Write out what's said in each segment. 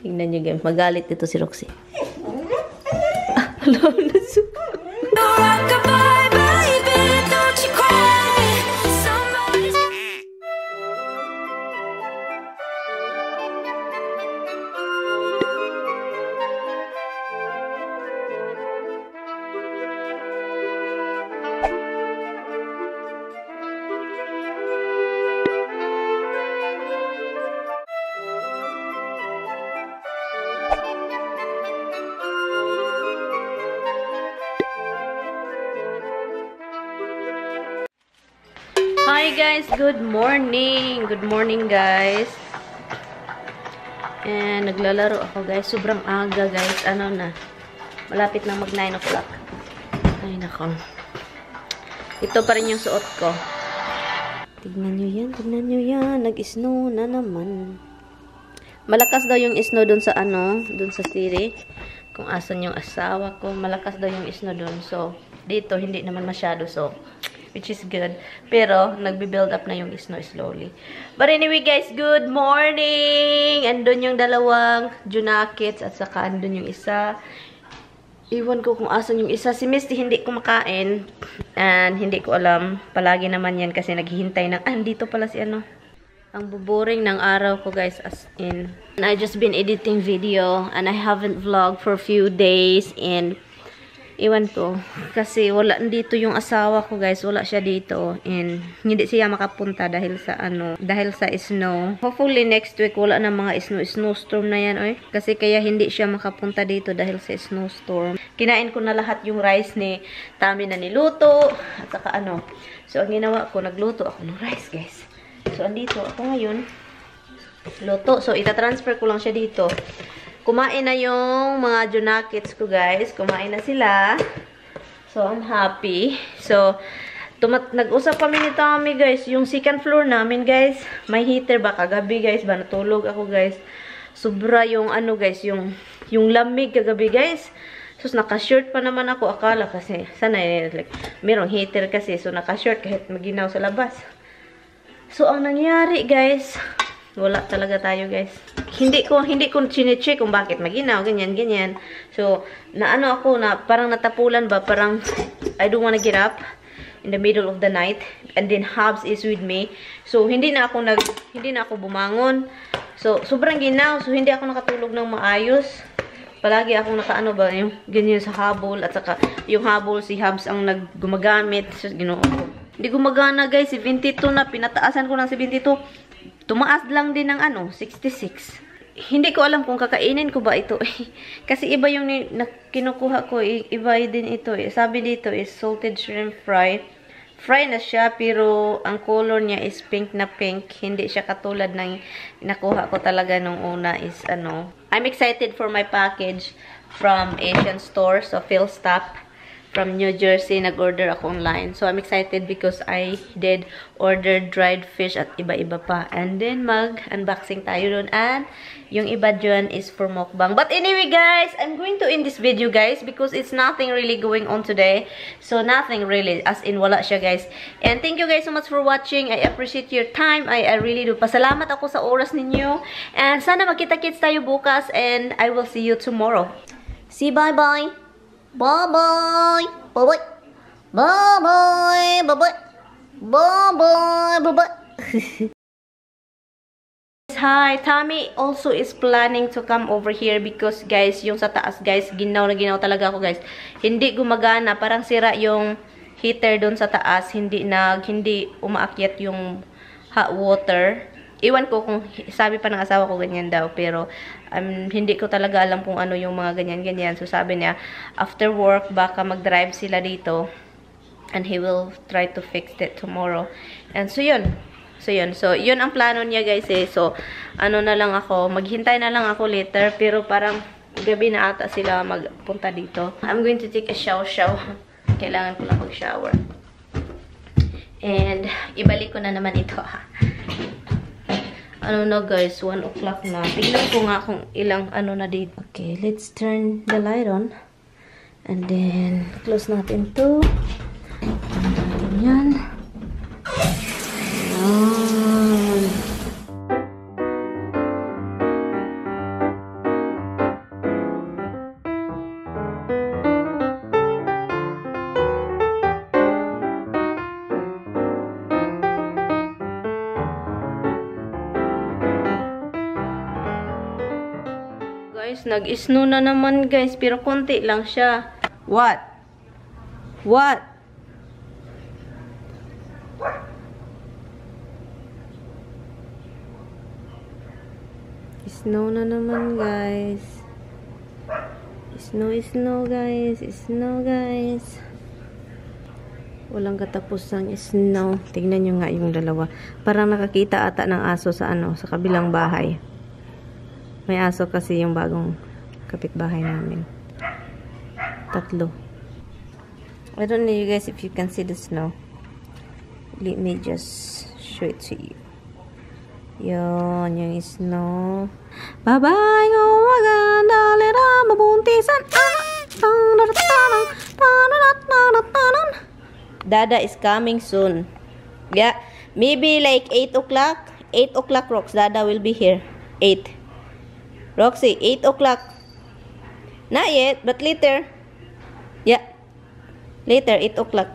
Tingnan nyo guys. Magalit dito si Roxy. Hello, nasuka. Hi guys, good morning. Good morning guys. And naglalaro ako guys. Sobrang aga guys. Ano na? Malapit na mag 9 o'clock. Ay nako. Ito pa rin yung suot ko. Tignan nyo yan. Tignan nyo yan. Nag-snow na naman. Malakas daw yung snow dun sa ano. Dun sa city. Kung asan yung asawa ko. Malakas daw yung snow dun. So, dito hindi naman masyado. So, which is good. Pero, nagbe-build up na yung snow slowly. But anyway, guys, good morning! Andun yung dalawang junakits at saka andun yung isa. Iwan ko kung asan yung isa. Si Misty hindi kumakain. And hindi ko alam. Palagi naman yan kasi naghihintay ng, dito pala si ano. Ang buboring ng araw ko, guys, as in. And I just been editing video and I haven't vlogged for a few days and iwan ko. Kasi wala dito yung asawa ko guys. Wala siya dito. And hindi siya makapunta dahil sa ano. Dahil sa snow. Hopefully next week wala na mga snowstorm na yan. Oy. Kasi kaya hindi siya makapunta dito dahil sa snowstorm. Kinain ko na lahat yung rice ni Tami na niluto. At saka ano. So ang ginawa ko, nagluto ako ng rice guys. So andito ako ngayon. Luto. So itatransfer ko lang siya dito. Kumain na yung mga junakits ko, guys. Kumain na sila. So, I'm happy. So, nag-usap kami ni Tommy, guys. Yung second floor namin, guys. May heater ba? Kagabi, guys. Ba, natulog ako, guys. Sobra yung, ano, guys. Yung lamig kagabi, guys. So, naka-shirt pa naman ako. Akala kasi, sana, like, merong heater kasi. So, naka-shirt kahit maginaw sa labas. So, ang nangyari, guys, wala talaga tayo, guys. Hindi ko chine-check kung bakit maginaw, ganyan. So, naano ako na parang natapulan ba, parang I don't wanna get up in the middle of the night and then Habs is with me. So, hindi na ako bumangon. So, sobrang ginaw. So, hindi ako nakatulog ng maayos. Palagi akong nakaano ba, yung ganyan sa habol at saka yung habol si Habs ang gumagamit. So, ginoo ko. Hindi gumagana, guys. 72 na, pinataasan ko ng 72. Tumaas lang din ng ano, 66. Hindi ko alam kung kakainin ko ba ito. Kasi iba yung kinukuha ko, iba din ito. Sabi dito is salted shrimp fry. Fry na siya, pero ang color niya is pink na pink. Hindi siya katulad ng nakuha ko talaga nung una is ano. I'm excited for my package from Asian store. So, Philstop. From New Jersey, nag-order ako online. So, I'm excited because I did order dried fish at iba-iba pa. And then, mag-unboxing tayo dun. And, yung iba dyan is for mukbang. But anyway, guys, I'm going to end this video, guys, because it's nothing really going on today. So, nothing really. As in, wala siya, guys. And thank you guys so much for watching. I appreciate your time. I really do. Pasalamat ako sa oras ninyo. And sana magkita-kits tayo bukas. And I will see you tomorrow. See, bye-bye. Bye-bye. Bye-bye. Bye-bye. Bye-bye. Bye-bye. Bye-bye. Hi, Tommy also is planning to come over here because, guys, yung sa taas, guys, ginaw na ginaw talaga ako, guys. Hindi gumagana. Parang sira yung heater doon sa taas. Hindi umaakyat yung hot water. Iwan ko kung sabi pa ng asawa ko ganyan daw, pero hindi ko talaga alam kung ano yung mga ganyan-ganyan. So sabi niya, after work, baka mag-drive sila dito and he will try to fix it tomorrow. And so yun. So yun ang plano niya, guys, eh. So, ano na lang ako, maghintay na lang ako later, pero parang gabi na ata sila magpunta dito. I'm going to take a shower. Kailangan ko lang mag-shower. And ibalik ko na naman ito, ha. Ano na, guys, 1 o'clock na. Tignan ko nga kung ilang ano na dito. Okay, let's turn the light on. And then, close natin to. Yan. Ayan. Guys, nag-snow na naman guys, pero konti lang siya. What? What? Snow na naman guys. Snow guys. Snow guys. Walang katapusang snow. Tingnan nyo nga yung dalawa. Parang nakakita ata ng aso sa sa kabilang bahay. May aso kasi yung bagong kapitbahay namin. Tatlo. I don't know you guys if you can see the snow. Let me just show it to you. Yun, yung snow. Bye-bye, gumaganda, lera, mabuntisan. Dada is coming soon. Yeah, maybe like 8 o'clock. 8 o'clock, Rox. Dada will be here. 8. Roxy, 8 o'clock. Not yet, but later. Yeah. Later, 8 o'clock.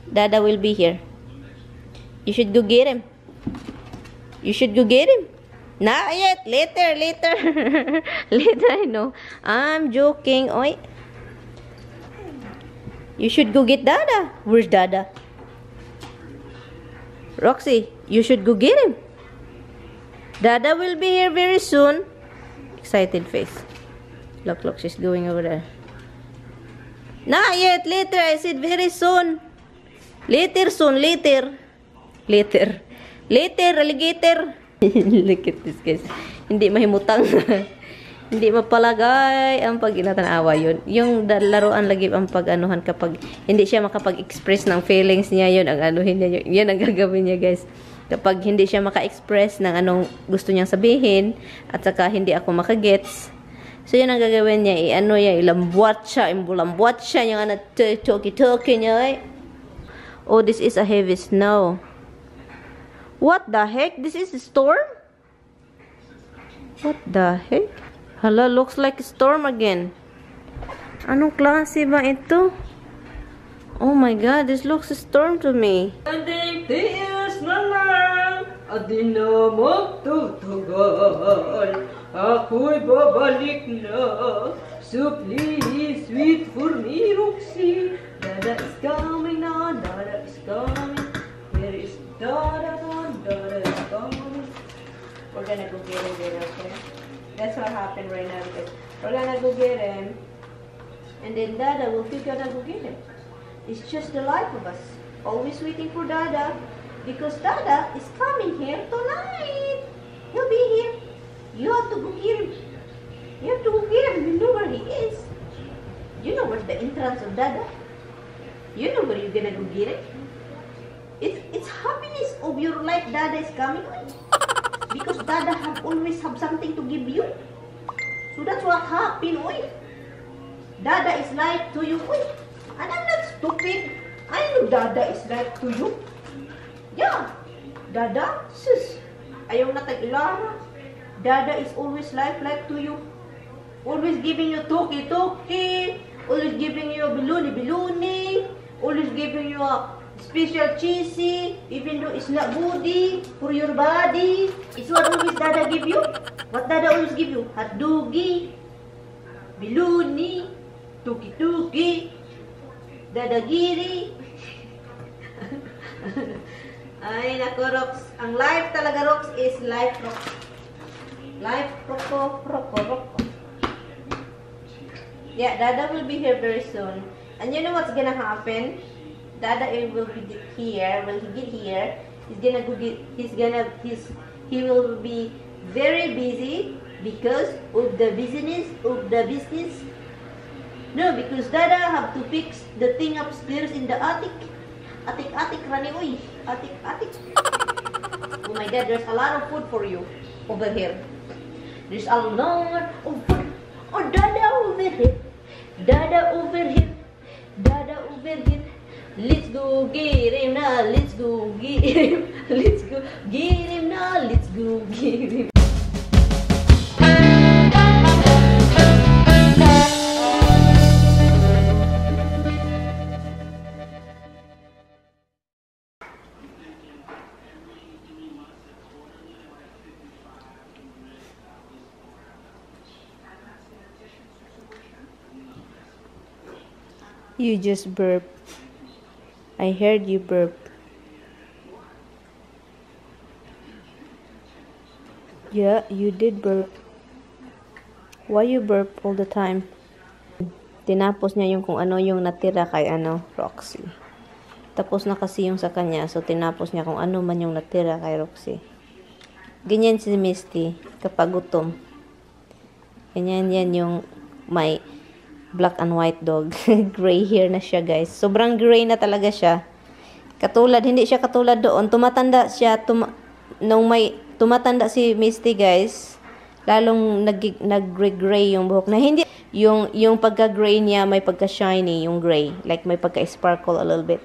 Dada will be here. You should go get him. You should go get him. Not yet. Later. Later, I know. I'm joking. Oy. You should go get Dada. Where's Dada? Roxy, you should go get him. Dada will be here very soon. Excited face. Look, she's going over there. Not yet. Later. I said very soon. Later, soon. Later, alligator. Look at this, guys. Hindi mahimutang. Hindi mapalagay ang pag inatanawa yun. Yung laruan lagi ang pag-anuhan kapag hindi siya makapag-express ng feelings niya, yun ang anuhin niya. Yun ang gagawin niya, guys. Kapag hindi siya maka-express ng anong gusto niyang sabihin at saka hindi ako makagets. So, yun ang gagawin niya. Ilambwat siya, yung talkie-talkie niya. Oh, this is a heavy snow. What the heck? This is a storm? What the heck? Hala, looks like a storm again. Anong klase ba ito? Oh my God, this looks a storm to me. Anding tiis na lang at di na magtutagal. Ako'y babalik na. So please, wait for me, Roxy. Dada is coming na, Dada is coming. Here is Dada is coming. We're gonna go get him later, okay? That's what happened right now because we're gonna go get him. And then Dada will figure out how to get him. It's just the life of us. Always waiting for Dada. Because Dada is coming here tonight. He'll be here. You have to go get him. You have to go get him. You know where he is. You know where's the entrance of Dada. You know where you're gonna go get him. It's happiness of your life Dada is coming with. Because Dada always have something to give you. So that's what happened, oy. Dada is like to you, oy. And I'm not stupid. I know Dada is like to you. Yeah. Dada, sis. Ayaw na tag-ilara. Dada is always like to you. Always giving you toki-toki. Always giving you biluni-biluni. Always giving you a special cheesy. Even though it's not goody for your body. It's what always Dada give you. What Dada always give you? Hotdogi. Biluni. Tuki-tuki. Dadagiri. Ay, naku, Rox. Ang life talaga, Rox, is life, Rox. Life, roko. Yeah, Dada will be here very soon. And you know what's gonna happen? Dada will be here. When he get here, he will be very busy because of the business. No, because Dada have to fix the thing upstairs in the attic. Attic, Rani, uy. Attic. Oh my God, there's a lot of food for you over here. There's a lot of food. Oh, Dada over here. Dada over here. Let's go get him now. Let's go get him. Let's go get him now. Let's go get him. You just burp. I heard you burp. Yeah, you did burp. Why you burp all the time? Tinapos niya yung kung ano yung natira kay Roxy. Tapos na kasi yung sa kanya, so tinapos niya kung ano man yung natira kay Roxy. Ganyan si Misty kapag gutom. Ganyan yan yung may black and white dog. Gray hair na siya, guys. Sobrang gray na talaga siya. Hindi siya katulad doon. Tumatanda siya, nung may tumatanda si Misty, guys, lalong nag-gray yung buhok. Na hindi, yung pagka-gray niya, may pagka-shiny, yung gray. Like, may pagka-sparkle a little bit.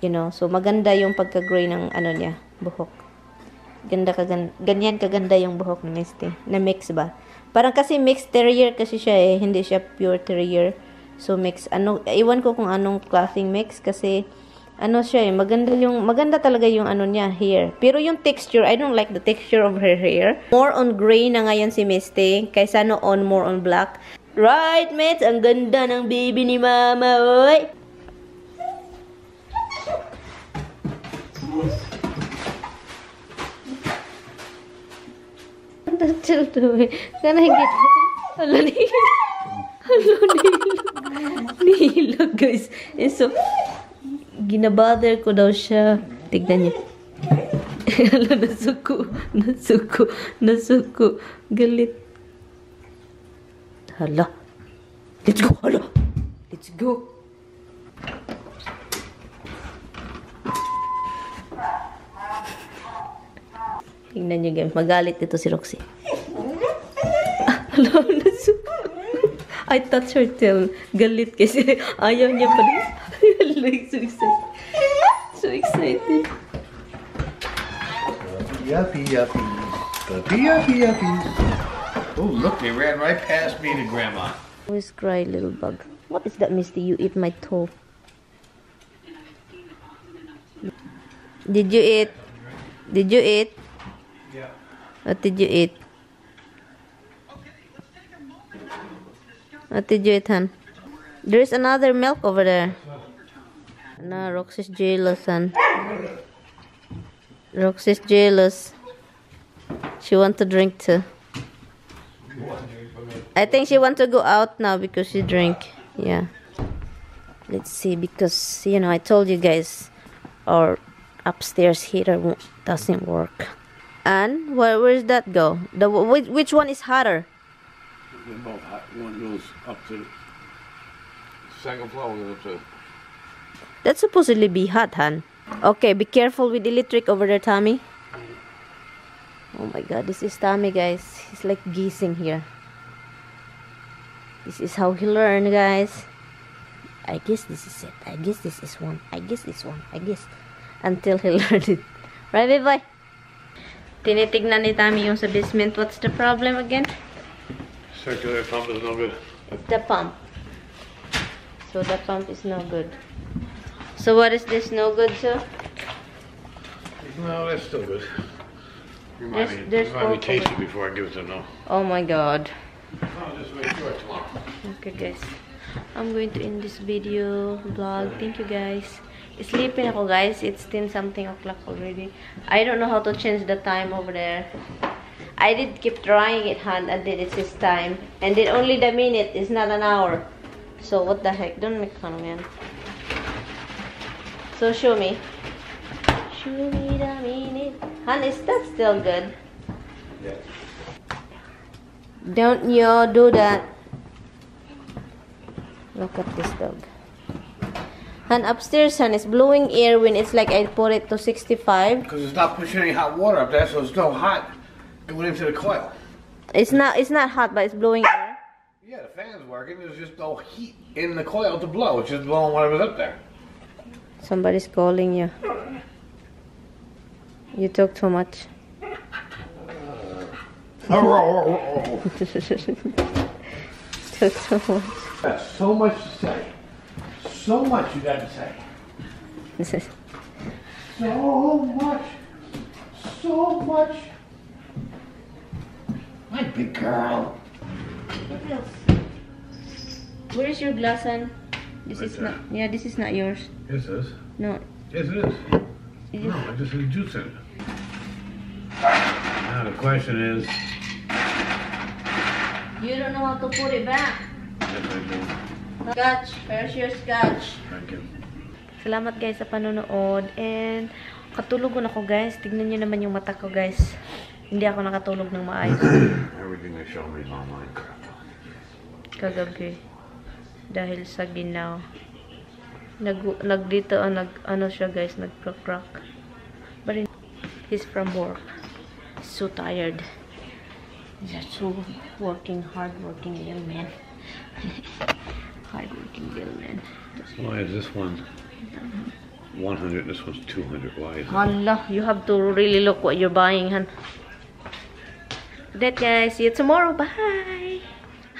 You know? So, maganda yung pagka-gray ng niya, buhok. Ganyan kaganda yung buhok ni Misty. Na mix ba? Parang kasi mixed terrier kasi siya eh. Hindi siya pure terrier. So mix. Iwan ko kung anong klaseng mix kasi siya eh. Maganda talaga yung niya, hair. Pero yung texture, I don't like the texture of her hair. More on gray na ngayon si Misty. Kaysa noon more on black. Right, mates? Ang ganda ng baby ni Mama, oy! Chill to me. Kana higit. Hala, nihilog, guys. So, ginabother ko daw siya. Tignan niyo. Hala, nasuko. Galit. Hala. Let's go, hala. Let's go. Tingnan niyo, guys. Magalit ito si Roxy. Hello, nasuko. I touch her tail. Galit kasi ayaw niya pa rin. Like, so excited. So excited. Yuppie, yuppie. Yuppie, yuppie. Oh, look, they ran right past me to Grandma. Always cry, little bug. What is that, Misty? You eat my toe. Did you eat? Did you eat? Yeah. What did you eat? What did you eat, hon? There's another milk over there. No, Roxy's jealous, hon. Roxy's jealous. She wants to drink too. I think she wants to go out now because she drink. Yeah. Let's see, because, you know, I told you guys, our upstairs heater doesn't work. And where's that go? Which one is hotter? They're both hot. One goes up to the second floor, one goes up to... That's supposedly be hot, hon. Okay, be careful with electric over there, Tommy. Oh my god, this is Tommy, guys. He's like geezing here. This is how he learned, guys. I guess this is it. I guess this is one. I guess this one. I guess. Until he learned it. Right, baby boy? Tinitignan ni Tommy yung sa basement. What's the problem again? Circular pump is no good. It's the pump. So the pump is no good. So what is this no good, sir? No, that's still good. There's Remind me taste it before I give it to them. Oh my god. I'll just make sure tomorrow. Okay, guys. I'm going to end this video vlog. Thank you, guys. Sleeping ako, guys. It's 10 something o'clock already. I don't know how to change the time over there. I did keep trying it, hon, and then it's this time. And then only the minute. It's not an hour. So what the heck? Don't make fun of me. So show me. Show me the minute. Hon, is that still good? Yeah. Don't you do that. Look at this dog. And upstairs, son, it's blowing air when it's like I put it to 65. Because it's not pushing any hot water up there, so it's no hot going into the coil. It's not hot, but it's blowing air. Yeah, the fan's working. There's just no heat in the coil to blow. It's just blowing whatever's up there. Somebody's calling you. You talk too much. Talk too much. That's so much to say. So much you got to say. So much. So much. My big girl. Where is your glass, son? This Right is there. not. Yeah, this is not yours. Yes, it is. No. Yes, it is. No, I just had juice in it. Now the question is, You don't know how to put it back. yes, I do. Scotch. Where's your scotch? Thank you. Salamat guys sa panonood. And katulog ko na ako guys. Tignan nyo naman yung mata ko guys. Hindi ako nakatulog ng maayos. Everything they show me is on Minecraft. Kagabi. Dahil sa ginaw. Nagdito, ano siya guys, nagcrack. But he's from work. He's so tired. He's so hard-working little man. Hard-working little man. Why is this one 100? This one's 200. Why is it? Allah, you have to really look what you're buying, han. That guys, see you tomorrow. Bye!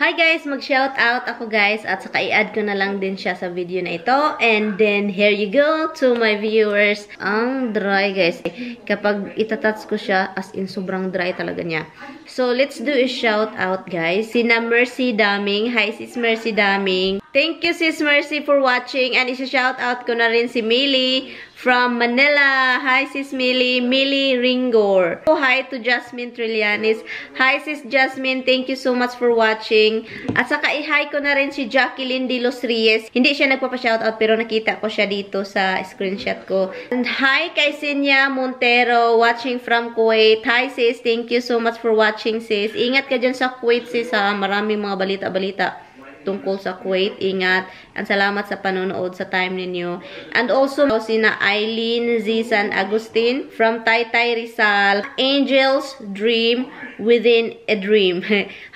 Hi guys, mag-shout out ako guys at saka i-add ko na lang din siya sa video na ito. And then, here you go to my viewers. Ang dry guys. Kapag itatouch ko siya, as in sobrang dry talaga niya. So, let's do a shout out guys. Sina Mercy Daming. Hi sis Mercy Daming. Thank you sis Mercy for watching. And isa-shout out ko na rin si Millie from Manila. Hi sis Millie. Millie Ringor. Oh, hi to Jasmine Trillanes. Hi sis Jasmine. Thank you so much for watching. At saka i-hi ko na rin si Jacqueline De Los Reyes. Hindi siya nagpapa-shoutout pero nakita ko siya dito sa screenshot ko. And hi kay Sinya Montero watching from Kuwait. Hi sis, thank you so much for watching sis. Ingat ka dyan sa Kuwait sis ha. Maraming mga balita-balita tungkol sa Kuwait. Ingat. At salamat sa panonood sa time ninyo. And also, sina Eileen Zizan Agustin from Taytay Rizal. Angel's Dream Within a Dream.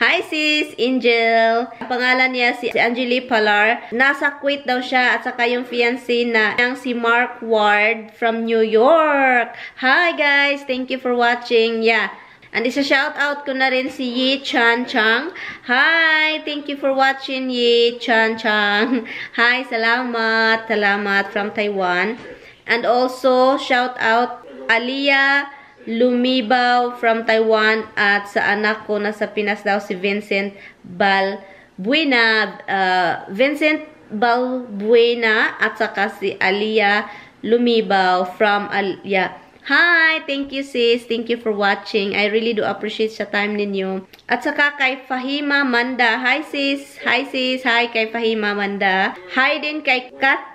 Hi sis, Angel. Pangalan niya si Angeli Palar. Nasa Kuwait daw siya at saka yung fiancé na si Mark Ward from New York. Hi guys, thank you for watching. Yeah. And isa-shout out ko na rin si Yi Chan Chang. Hi! Thank you for watching, Yi Chan Chang. Hi! Salamat! Salamat from Taiwan. And also, shout out Aliyah Lumibaw from Taiwan. At sa anak ko na sa Pinas daw, si Vincent Balbuena. Vincent Balbuena at saka si Aliyah Lumibaw from Aliyah. Hi! Thank you sis. Thank you for watching. I really do appreciate sa time ninyo. At saka kay Fahima Manda. Hi sis. Hi sis. Hi kay Fahima Manda. Hi din kay Kat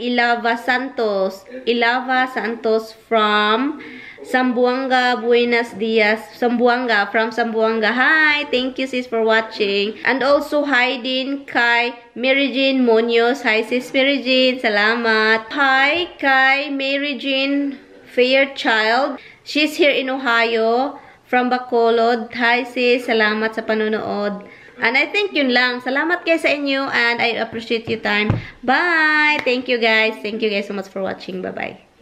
Ilava Santos. Ilava Santos from Zamboanga, Buenos Dias. Zamboanga, from Zamboanga. Hi! Thank you sis for watching. And also hi din kay Mary Jean Munoz. Hi sis Mary Jean. Salamat. Hi kay Mary Jean Fairchild. She's here in Ohio from Bacolod. Hi sis, salamat sa panonood. And I think yun lang. Salamat guys sa inyo and I appreciate your time. Bye! Thank you guys. Thank you guys so much for watching. Bye-bye.